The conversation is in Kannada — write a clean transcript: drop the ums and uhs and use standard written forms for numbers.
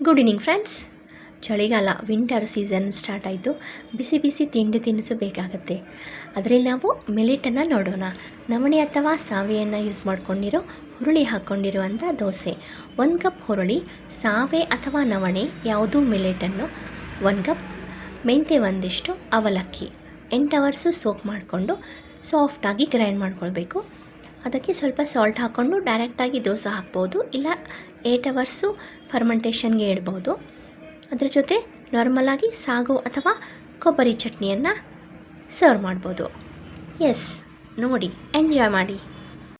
Good evening friends. ಚಳಿಗಾಲ ವಿಂಟರ್ ಸೀಸನ್ ಸ್ಟಾರ್ಟ್ ಆಯಿತು. ಬಿಸಿ ಬಿಸಿ ತಿಂಡಿ ತಿನಿಸು ಬೇಕಾಗುತ್ತೆ. ಅದರಲ್ಲಿ ನಾವು ಮಿಲೆಟನ್ನು ನೋಡೋಣ. ನವಣೆ ಅಥವಾ ಸಾವೆಯನ್ನು ಯೂಸ್ ಮಾಡ್ಕೊಂಡಿರೋ ಹುರುಳಿ ಹಾಕ್ಕೊಂಡಿರುವಂಥ ದೋಸೆ. 1 ಕಪ್ ಹುರುಳಿ, ಸಾವೆ ಅಥವಾ ನವಣೆ ಯಾವುದೂ ಮಿಲೆಟನ್ನು, 1 ಕಪ್ ಮೆಂತ್ಯ, ಒಂದಿಷ್ಟು ಅವಲಕ್ಕಿ. 8 ಅವರ್ಸು ಸೋಕ್ ಮಾಡಿಕೊಂಡು ಸಾಫ್ಟಾಗಿ ಗ್ರೈಂಡ್ ಮಾಡ್ಕೊಳ್ಬೇಕು. ಅದಕ್ಕೆ ಸ್ವಲ್ಪ ಸಾಲ್ಟ್ ಹಾಕ್ಕೊಂಡು ಡೈರೆಕ್ಟಾಗಿ ದೋಸೆ ಹಾಕ್ಬೋದು, ಇಲ್ಲ 8 ಅವರ್ಸು ಫರ್ಮೆಂಟೇಷನ್ಗೆ ಇಡ್ಬೋದು. ಅದ್ರ ಜೊತೆ ನಾರ್ಮಲಾಗಿ ಸಾಗು ಅಥವಾ ಕೊಬ್ಬರಿ ಚಟ್ನಿಯನ್ನು ಸರ್ವ್ ಮಾಡ್ಬೋದು. ಎಸ್, ನೋಡಿ, ಎಂಜಾಯ್ ಮಾಡಿ.